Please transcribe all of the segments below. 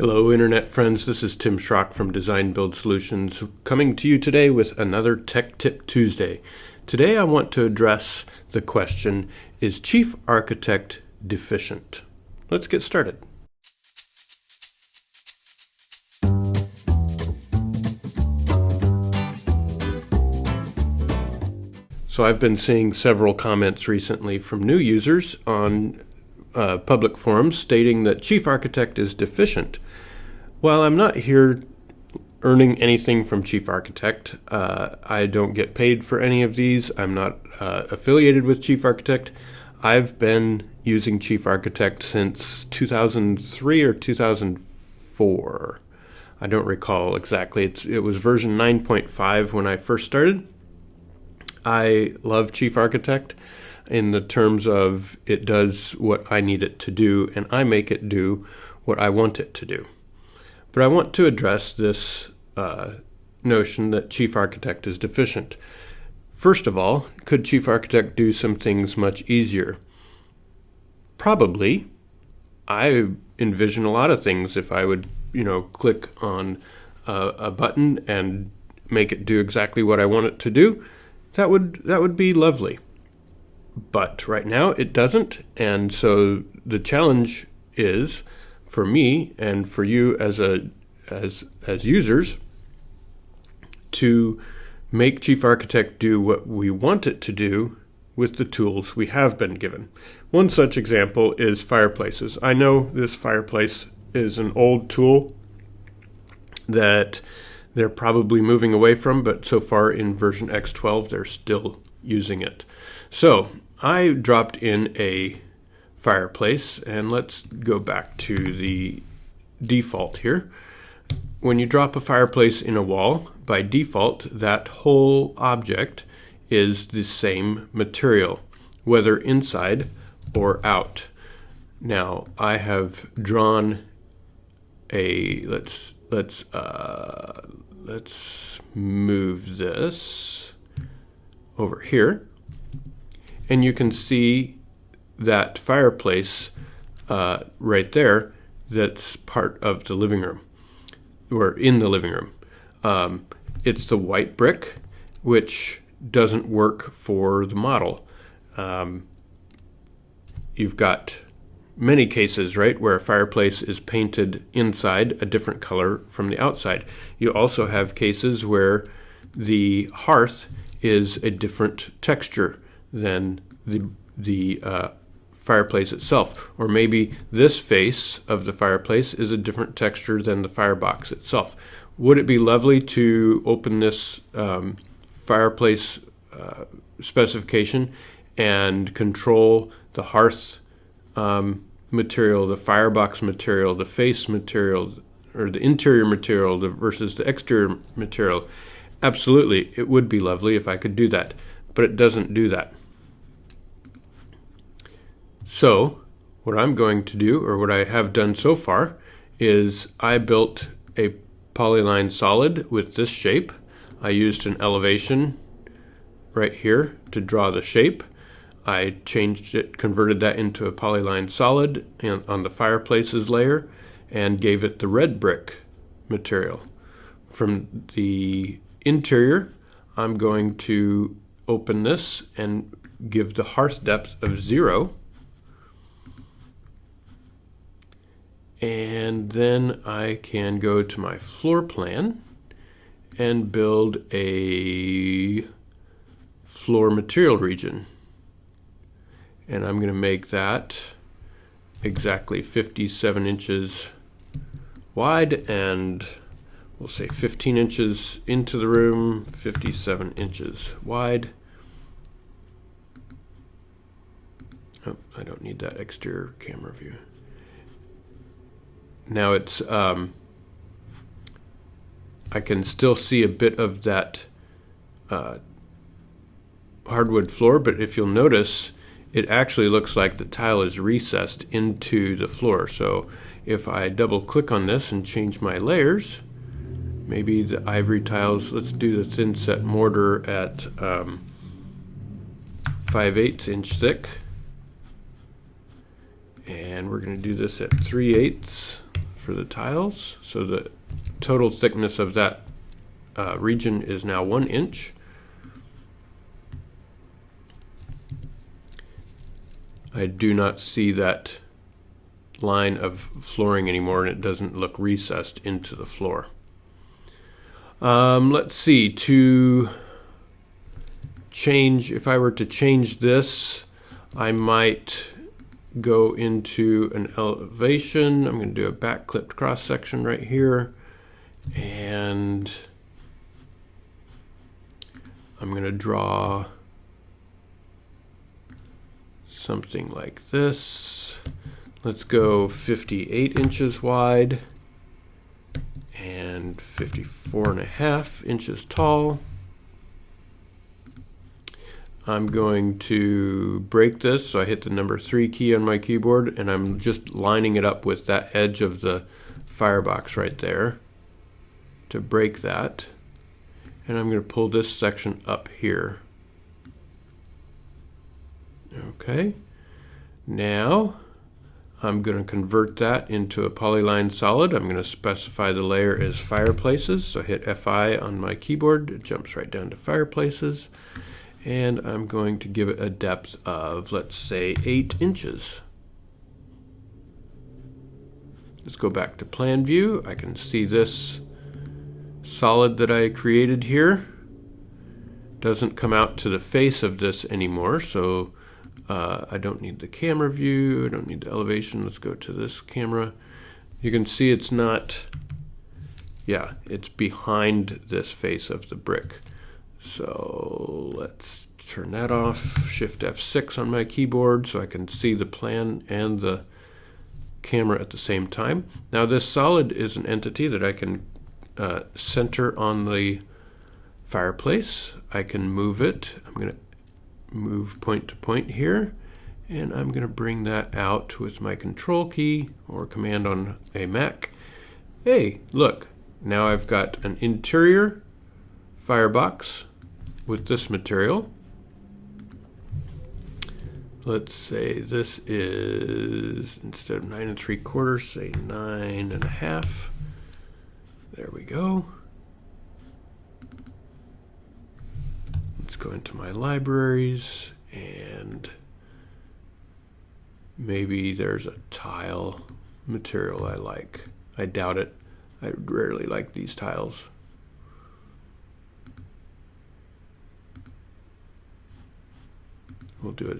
Hello Internet friends, this is Tim Schrock from Design Build Solutions coming to you today with another Tech Tip Tuesday. Today I want to address the question, is Chief Architect deficient? Let's get started. So I've been seeing several comments recently from new users on public forums stating that Chief Architect is deficient. While I'm not here earning anything from Chief Architect, I don't get paid for any of these. I'm not affiliated with Chief Architect. I've been using Chief Architect since 2003 or 2004. I don't recall exactly. It was version 9.5 when I first started. I love Chief Architect in the terms of it does what I need it to do, and I make it do what I want it to do. But I want to address this notion that Chief Architect is deficient. First of all, could Chief Architect do some things much easier? Probably. I envision a lot of things if I would, click on a button and make it do exactly what I want it to do. That would be lovely. But right now it doesn't, and so the challenge is for me and for you as users to make Chief Architect do what we want it to do with the tools we have been given. One such example is fireplaces. I know this fireplace is an old tool that they're probably moving away from, but so far in version X12 they're still using it. So I dropped in a fireplace, and let's go back to the default here. When you drop a fireplace in a wall, by default, that whole object is the same material, whether inside or out. Now, I have drawn a, let's move this over here, and you can see that fireplace right there that's part of the living room, or in the living room. It's the white brick, which doesn't work for the model. You've got many cases, right, where a fireplace is painted inside a different color from the outside. You also have cases where the hearth is a different texture than the fireplace itself, or maybe this face of the fireplace is a different texture than the firebox itself. Would it be lovely to open this fireplace specification and control the hearth material, the firebox material, the face material, or the interior material versus the exterior material? Absolutely, it would be lovely if I could do that, but it doesn't do that. So what I'm going to do, or what I have done so far, is I built a polyline solid with this shape. I used an elevation right here to draw the shape. I changed it, converted that into a polyline solid on the fireplaces layer, and gave it the red brick material. From the interior, I'm going to open this and give the hearth depth of 0. And then I can go to my floor plan and build a floor material region. And I'm going to make that exactly 57 inches wide, and we'll say 15 inches into the room, 57 inches wide. Oh, I don't need that exterior camera view. Now it's, I can still see a bit of that hardwood floor, but if you'll notice, it actually looks like the tile is recessed into the floor. So if I double click on this and change my layers, maybe the ivory tiles, let's do the thin set mortar at 5/8 inch thick. And we're going to do this at 3/8 for for the tiles. So the total thickness of that region is now 1 inch. I do not see that line of flooring anymore, and it doesn't look recessed into the floor. Let's see, to change, if I were to change this, I might go into an elevation. I'm going to do a back clipped cross section right here, and I'm going to draw something like this. Let's go 58 inches wide and 54.5 inches tall. I'm going to break this, so I hit the number 3 key on my keyboard, and I'm just lining it up with that edge of the firebox right there to break that. And I'm going to pull this section up here. Okay, now I'm going to convert that into a polyline solid. I'm going to specify the layer as fireplaces, so hit Fi on my keyboard. It jumps right down to fireplaces. And I'm going to give it a depth of, let's say, 8 inches. Let's go back to plan view. I can see this solid that I created here doesn't come out to the face of this anymore, so I don't need the camera view, I don't need the elevation. Let's go to this camera. You can see it's not, yeah, it's behind this face of the brick. So let's turn that off, Shift F6 on my keyboard so I can see the plan and the camera at the same time. Now this solid is an entity that I can center on the fireplace. I can move it. I'm going to move point to point here, and I'm going to bring that out with my control key or command on a Mac. Hey, look, now I've got an interior firebox with this material. Let's say this is, instead of 9 3/4, say 9 1/2. There we go. Let's go into my libraries, and maybe there's a tile material I like. I doubt it. I rarely like these tiles. We'll do a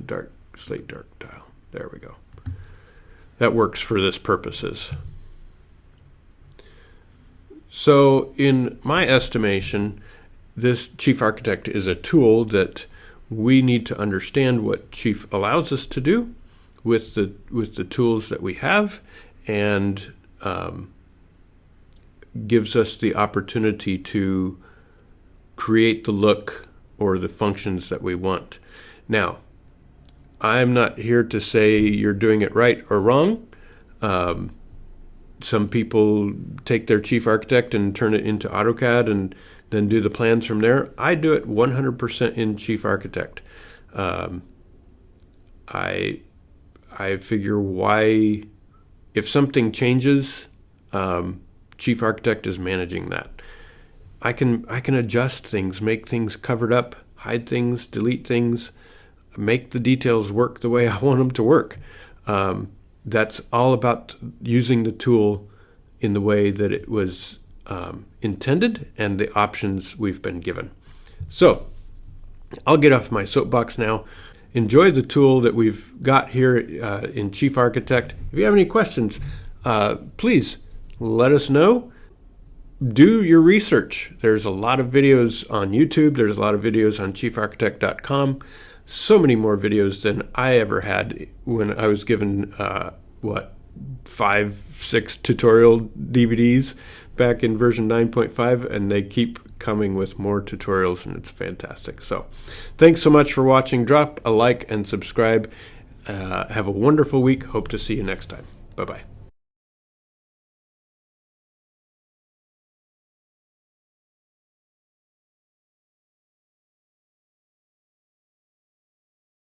dark slate dark tile. There we go. That works for this purposes. So in my estimation, this Chief Architect is a tool that we need to understand what Chief allows us to do with the tools that we have, and gives us the opportunity to create the look or the functions that we want. Now, I'm not here to say you're doing it right or wrong. Some people take their Chief Architect and turn it into AutoCAD and then do the plans from there. I do it 100% in Chief Architect. I figure why, if something changes, Chief Architect is managing that. I can adjust things, make things covered up, hide things, delete things, make the details work the way I want them to work. That's all about using the tool in the way that it was intended and the options we've been given. So I'll get off my soapbox now. Enjoy the tool that we've got here in Chief Architect. If you have any questions, please let us know. Do your research. There's a lot of videos on YouTube. There's a lot of videos on chiefarchitect.com. So many more videos than I ever had when I was given, 5-6 tutorial DVDs back in version 9.5, and they keep coming with more tutorials, and it's fantastic. So thanks so much for watching. Drop a like and subscribe. Have a wonderful week. Hope to see you next time. Bye-bye.